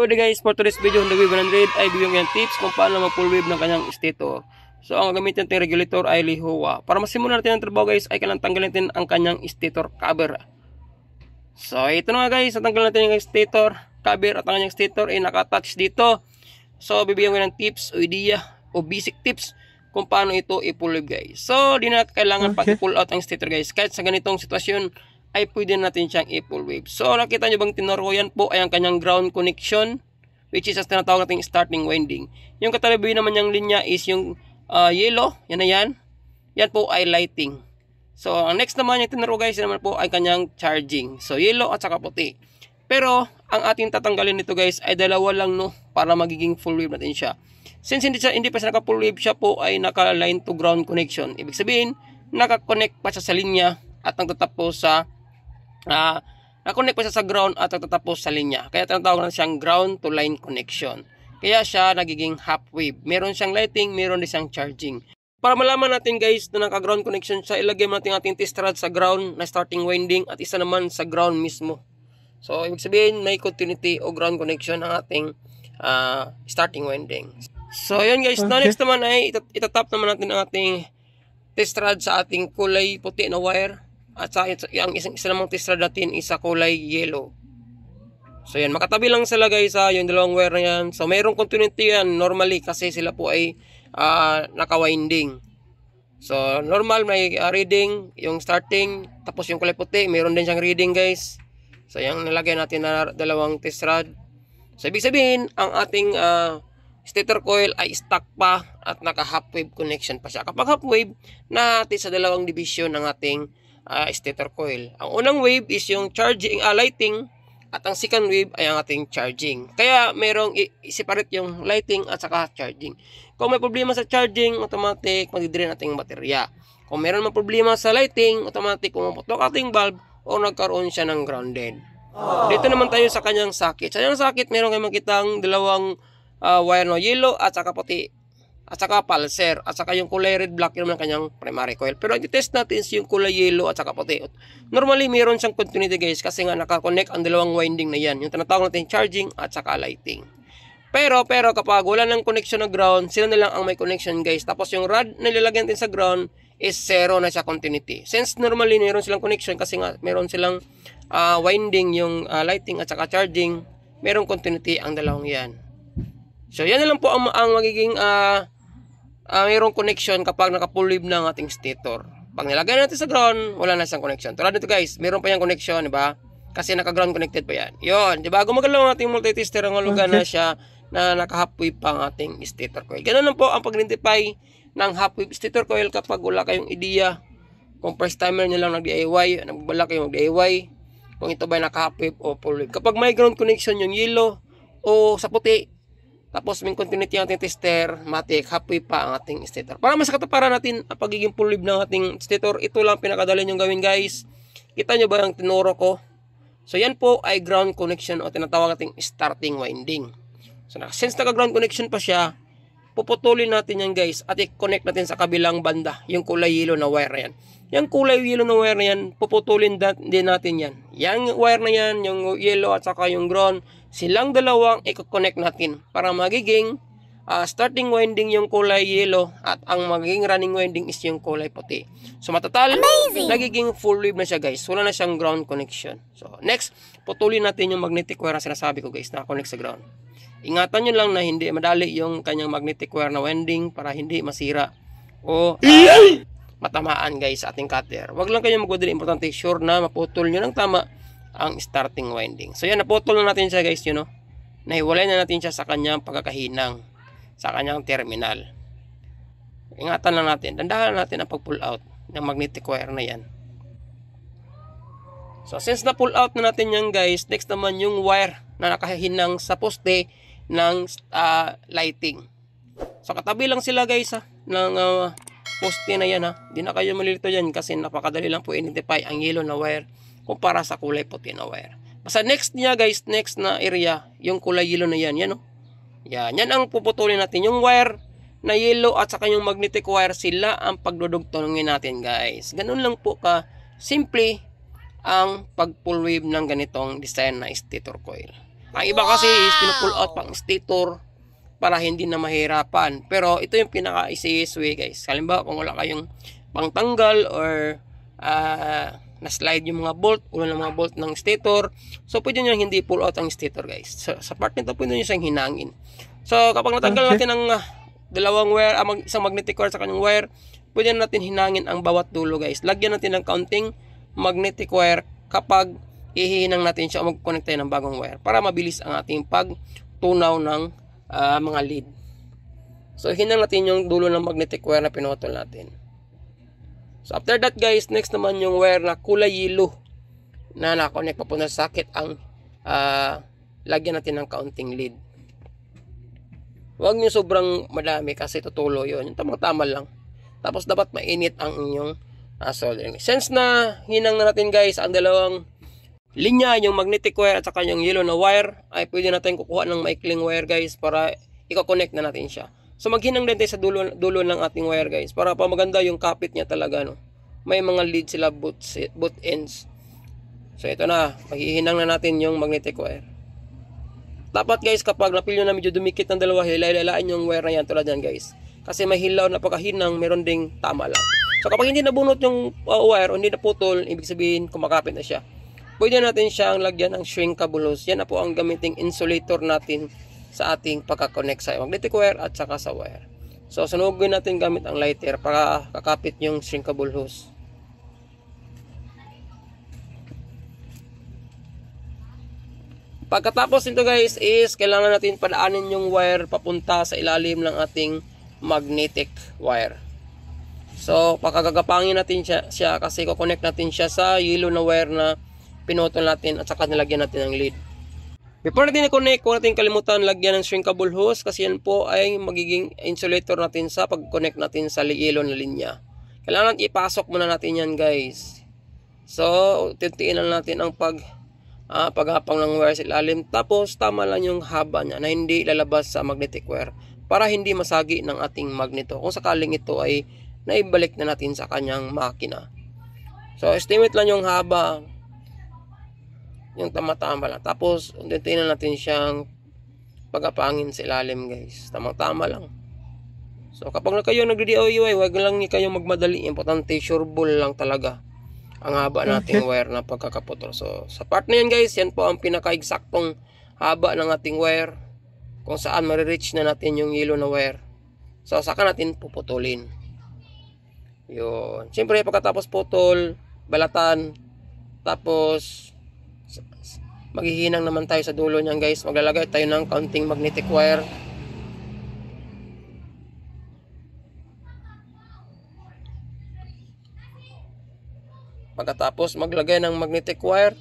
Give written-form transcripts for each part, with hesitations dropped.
pwede guys, for today's video on the Wave 100 ay bigyan ng tips kung paano mag-full wave ng kanyang stator. So ang gamitin natin regulator ay Lihowa. Para masimulan natin ang trabaho guys ay kailangan tanggalin natin ang kanyang stator cover. So ito na nga guys, natanggal natin yung stator cover at ang kanyang stator ay naka-attach dito. So bibigyan ko ng tips o idea o basic tips kung paano ito i-full wave guys. So di na kailangan pag i-pull out ang stator guys. Kahit sa ganitong sitwasyon ay pwede natin siyang i-full wave. So nakita nyo bang tinuro ko, yan po ay ang kanyang ground connection, which is as tinatawag natin starting winding. Yung katalabi naman niyang linya is yung yellow, yan na yan. Yan po ay lighting. So ang next naman yung tinuro guys naman po ay kanyang charging. So yellow at saka puti. Pero ang ating tatanggalin nito guys ay dalawa lang no, para magiging full wave natin siya. Since hindi pa siya naka full wave, siya po ay naka line to ground connection. Ibig sabihin naka-connect pa siya sa linya at nagtatapos sa na-connect pa siya sa ground at nagtatapos sa linya. Kaya tinatawag na siyang ground to line connection. Kaya siya nagiging half wave. Meron siyang lighting, meron din siyang charging. Para malaman natin guys na naka-ground connection siya, ilagay natin ating test rod sa ground na starting winding at isa naman sa ground mismo. So ibig sabihin may continuity o ground connection ang ating starting winding. So yun guys, now next naman ay itatap naman natin ang ating test rod sa ating kulay puti na wire. At sa ang isa namang test rod natin is sa kulay yellow. So yan, makatabi lang sila guys yung dalawang wire na yan. So mayroong continuity yan normally kasi sila po ay naka-winding. So normal may reading yung starting, tapos yung kulay puti mayroon din siyang reading guys. So yung nilagay natin na dalawang test rod. So ibig sabihin ang ating stator coil ay stuck pa at naka half wave connection pa siya. Kapag half wave, natin sa dalawang division ng ating stator coil. Ang unang wave is yung charging, lighting, at ang second wave ay ang ating charging. Kaya merong i-separate yung lighting at saka charging. Kung may problema sa charging, automatic magdidrain ating baterya. Kung meron mang problema sa lighting, automatic pumuputok ating bulb o nagkaroon siya ng grounded. Dito naman tayo sa kanyang socket. Sa kanyang socket, meron kayong makitang dalawang wire no, yellow at saka puti. At saka pulser, at saka yung kulay red black yun naman kanyang primary coil. Pero i-test natin yung kulay yellow at saka puti. Normally mayroon siyang continuity guys kasi nga nakakonect ang dalawang winding na yan. Yung tinatawag natin charging at saka lighting. Pero kapag wala ng connection na ground, sila na lang ang may connection guys. Tapos yung rod na nilalagyan natin sa ground is zero na siya continuity. Since normally mayroon silang connection kasi nga mayroon silang winding yung lighting at saka charging, mayroong continuity ang dalawang yan. So yan na lang po ang magiging mayroong connection kapag naka-full wave na ang ating stator. Pag nilagay natin sa ground, wala na siyang connection. Tulad nito guys, mayroon pa yung connection, di ba? Kasi naka-ground connected pa yan. Yun, di ba? Gumagalaw ang ating multi-tester, ang hulugan na siya na naka-half wave pa ang ating stator coil. Ganun lang po ang pag-identify ng half wave stator coil kapag wala kayong idea. Kung first timer nyo lang nag-DIY, nagbala kayong mag-DIY, kung ito ba naka-half wave o full wave. Kapag may ground connection yung yellow o sa puti, tapos may continuity ang ating tester, matik, half wave pa ang ating stator. Para mas kataparan natin ang pagiging full wave ng ating stator, ito lang pinakadali nyo gawin guys. Kita nyo ba yung tinuro ko? So yan po ay ground connection o tinatawag nating starting winding. So since naka-ground connection pa siya, puputulin natin yan guys at i-connect natin sa kabilang banda, yung kulay yellow na wire na yan. Yung kulay yellow na wire na yan, puputulin din natin yan. Yung wire na yan, yung yellow at saka yung ground, silang dalawang i-connect natin para magiging starting winding yung kulay yellow at ang magiging running winding is yung kulay puti. So matatal, nagiging full wave na siya guys. Wala na siyang ground connection. So next, putulin natin yung magnetic wire na sinasabi ko guys na connect sa ground. Ingatan nyo lang na hindi madali yung kanyang magnetic wire na winding para hindi masira o matamaan guys sa ating cutter. Huwag lang kayong magwadali. Importante, sure na maputol nyo ng tama ang starting winding. So yan, naputol na natin siya guys, yun, no? Nahiwalay na natin siya sa kanyang pagkakahinang, sa kanyang terminal. Ingatan lang natin, dandahan natin ang pag-pull out ng magnetic wire na yan. So since na-pull out na natin yan guys, next naman yung wire na nakahinang sa poste ng lighting. So katabi lang sila guys ng poste na yan Hindi na kayo malilito yan kasi napakadali lang po identify ang yellow na wire kumpara sa kulay puti na wire. Basta next niya guys, next na area, yung kulay yellow na yan, yan yan ang puputulin natin. Yung wire na yellow at saka yung magnetic wire, sila ang pagdudugtongin natin guys. Ganun lang po ka simple ang pag full wave ng ganitong design na stator coil. Ang iba kasi is pinupull out pang stator para hindi na mahirapan. Pero ito yung pinaka-easiest way guys. Halimbawa kung wala kayong pangtanggal or na-slide yung mga bolt, ulo ng mga bolt ng stator. So pwede nyo hindi pull out ang stator guys. Sa part nito pwede nyo siyang hinangin. So kapag natanggal natin ang dalawang wire, isang magnetic wire sa kanyang wire, pwede natin hinangin ang bawat dulo guys. Lagyan natin ng counting magnetic wire kapag ihihinang natin siya o mag-connect tayo ng bagong wire para mabilis ang ating pagtunaw ng mga lead. So hinang natin yung dulo ng magnetic wire na pinutol natin. So after that guys, next naman yung wire na kulay yellow na nakakonect papunta sa socket ang lagyan natin ng counting lead. Huwag nyo sobrang madami kasi tutulo yun. Yung tamang-tama lang. Tapos dapat mainit ang inyong soldering. Since na hinang na natin guys ang dalawang linya, yung magnetic wire at saka yung yellow na wire, ay pwede natin kukuha ng maikling wire guys para i-connect na natin siya. So maghinang din tayo sa dulo ng ating wire guys para pa maganda yung kapit niya talaga, no. May mga lead sila both ends. So ito na, maghihinang na natin yung magnetic wire. Dapat guys kapag napilyo na medyo dumikit ng dalawa, hilahin yung wire na yan tulad yan guys. Kasi may hilaw na pagkahinang, meron ding tama lang. So kapag hindi nabunot yung wire o hindi naputol, ibig sabihin kumakapit na siya. Pwede natin siyang lagyan ng shrinkable hose. Yan na po ang gamiting insulator natin sa ating pagka-connect sa magnetic wire at saka sa wire. So sunugin natin gamit ang lighter para kakapit yung shrinkable hose. Pagkatapos nito guys is kailangan natin padaanin yung wire papunta sa ilalim ng ating magnetic wire. So pakagagapangin natin siya kasi ko-connect natin siya sa yellow na wire na pinutol natin at saka nilagyan natin ng lead. Before natin i-connect, huwag natin kalimutan lagyan ng shrinkable hose kasi yan po ay magiging insulator natin sa pag-connect natin sa yellow na linya. Kailangan ipasok muna natin yan guys. So, tintiin lang natin ang paghapang ng wire sa ilalim. Tapos, tama lang yung haba niya na hindi lalabas sa magnetic wire para hindi masagi ng ating magneto. Kung sakaling ito ay naibalik na natin sa kanyang makina. So, estimate lang yung haba. Yung tama-tama lang. Tapos, tintiin natin siyang paghapangin sa ilalim guys. Tamang-tama lang. So, kapag na kayo nagdi-DIY, huwag lang kayo magmadali. Importante, sure ball lang talaga ang haba nating wire na pagkakaputol. So, sa part na yan guys, yan po ang pinaka-eksaktong haba ng ating wire kung saan marireach na natin yung yellow na wire. So, saka natin puputulin. Yun. Siyempre, pagkatapos putol, balatan, tapos maghihinang naman tayo sa dulo niyan guys. Maglalagay tayo ng counting magnetic wire. Pagkatapos maglagay ng magnetic wire.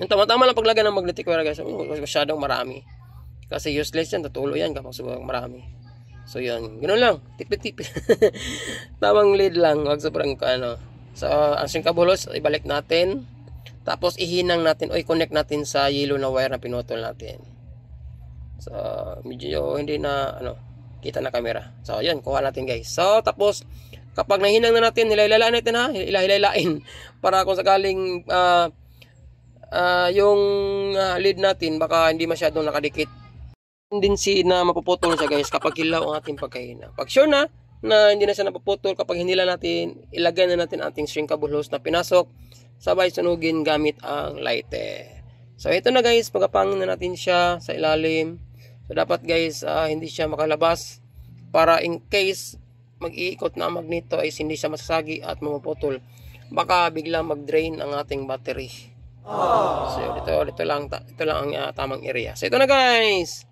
Yung tama-tama lang paglagay ng magnetic wire guys. Masyadong marami. Kasi useless yan. Tutulo yan kapag sobrang marami. So yun. Ganoon lang. Tipid-tipid. Tamang lead lang. Huwag sobrang ano. So ang shrinkable hose, ibalik natin. Tapos ihinang natin o i-connect natin sa yellow na wire na pinutol natin. So medyo hindi na kita na camera. So yun, kuha natin guys. So tapos kapag nahinang na natin, hilahilain natin ha. Hilahilain para kung sakaling yung lead natin baka hindi masyadong nakadikit. Tendency na mapuputol siya guys kapag hilaw ang ating pagkahina. Pag sure na hindi na siya napuputol, kapag hinila natin, ilagay na natin ating shrinkable hose na pinasok. Sabay sunugin gamit ang lighter. So ito na guys, pagapangin na natin siya sa ilalim. So dapat guys, hindi siya makalabas para in case mag-iikot na ang magneto ay hindi siya masasagi at mamuputol. Baka biglang mag-drain ang ating battery. So ito lang ang tamang area. So ito na guys.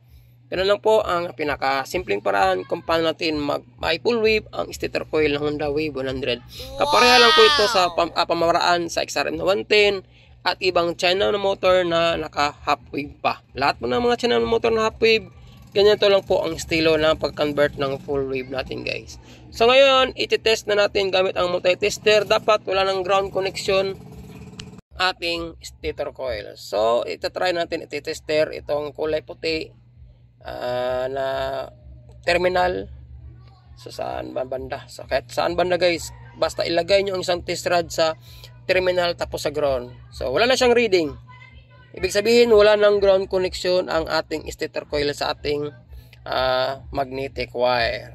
Ganun lang po ang pinaka-simpleng paraan kung paano natin mag-full wave ang stator coil ng Honda Wave 100. Kapareha lang po ito sa pamamaraan sa XRM na 110 at ibang China na motor na naka-half wave pa. Lahat po ng mga China na motor na half wave, ganyan to lang po ang estilo ng pag-convert ng full wave natin guys. So ngayon, iti-test na natin gamit ang multi-tester. Dapat wala ng ground connection ating stator coil. So ito-try natin iti-tester itong kulay puti na terminal. So saan banda? So kahit saan banda guys, basta ilagay nyo ang isang test rod sa terminal tapos sa ground. So wala na siyang reading. Ibig sabihin, wala nang ground connection ang ating stator coil sa ating magnetic wire.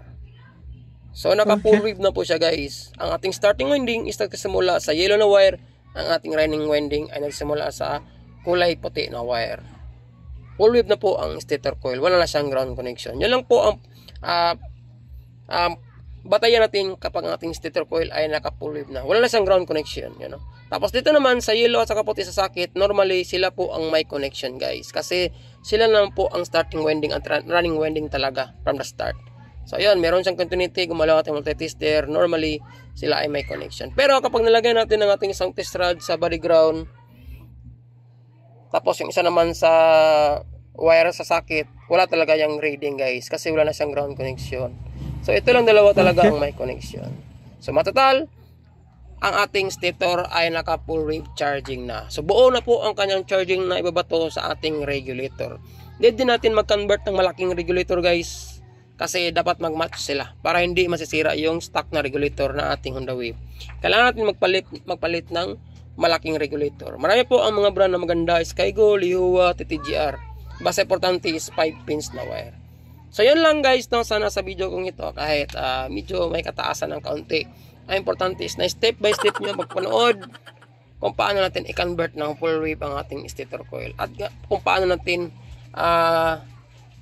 So, naka-full wave na po siya, guys. Ang ating starting winding is nagsimula sa yellow na wire. Ang ating running winding ay nagsimula sa kulay puti na wire. Full wave na po ang stator coil. Wala na siyang ground connection. Yan lang po ang batayan natin kapag ang ating stator coil ay naka-full wave na. Wala na siyang ground connection. You know? Tapos dito naman sa yellow at saka puti sa sakit, normally sila po ang may connection, guys. Kasi sila naman po ang starting winding at running winding talaga from the start. So ayun, meron siyang continuity, gumalaw ating multi-tester. Normally, sila ay may connection. Pero kapag nilagay natin ang ating isang test rod sa body ground, tapos yung isa naman sa wire sa sakit, wala talaga yung reading, guys. Kasi wala na siyang ground connection. So ito lang dalawa talaga ang may connection. So matotal, ang ating stator ay naka full wave charging na. So buo na po ang kanyang charging na ibabato sa ating regulator. Need din natin mag-convert ng malaking regulator, guys. Kasi dapat mag-match sila para hindi masisira yung stock na regulator na ating Honda Wave. Kailangan natin magpalit ng malaking regulator. Marami po ang mga brand na maganda, Skygo, Lihua, TTGR. Basta importante is 5 pins na wire. So yun lang, guys, no? Sana sa video kong ito, kahit medyo may kataasan ng kaunti, ang importante is na step by step nyo magpanood kung paano natin i-convert ng full wave ang ating stator coil at kung paano natin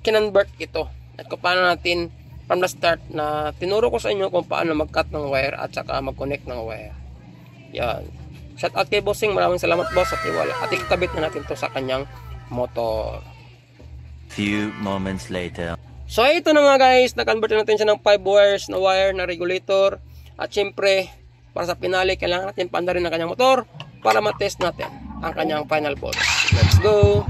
kinonvert ito at kung paano natin from the start na tinuro ko sa inyo kung paano mag-cut ng wire at saka mag-connect ng wire. Yan. Shout out kay Bossing, maraming salamat, boss, sa tiwala at ikakabit na natin to sa kanyang motor. Few moments later. So ito na nga, guys, na-convert natin siya ng 5 wires na wire na regulator. At syempre, para sa pinali, kailangan natin paandarin ang kanyang motor para matest natin ang kanyang final voltage. Let's go!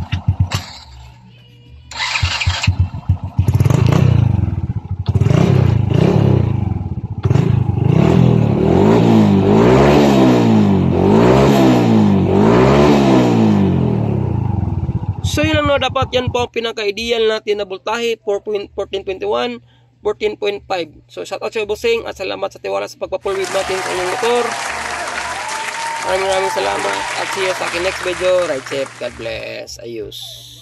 So yun lang, no, dapat yan po ang pinaka-ideal natin na voltahe, 14.21, 14.5. So shout out sa Bossing at salamat sa tiwala sa pagpa-full wave natin sa inyong motor. Maraming salamat at see you sa aking next video. Ride safe. God bless. Ayos.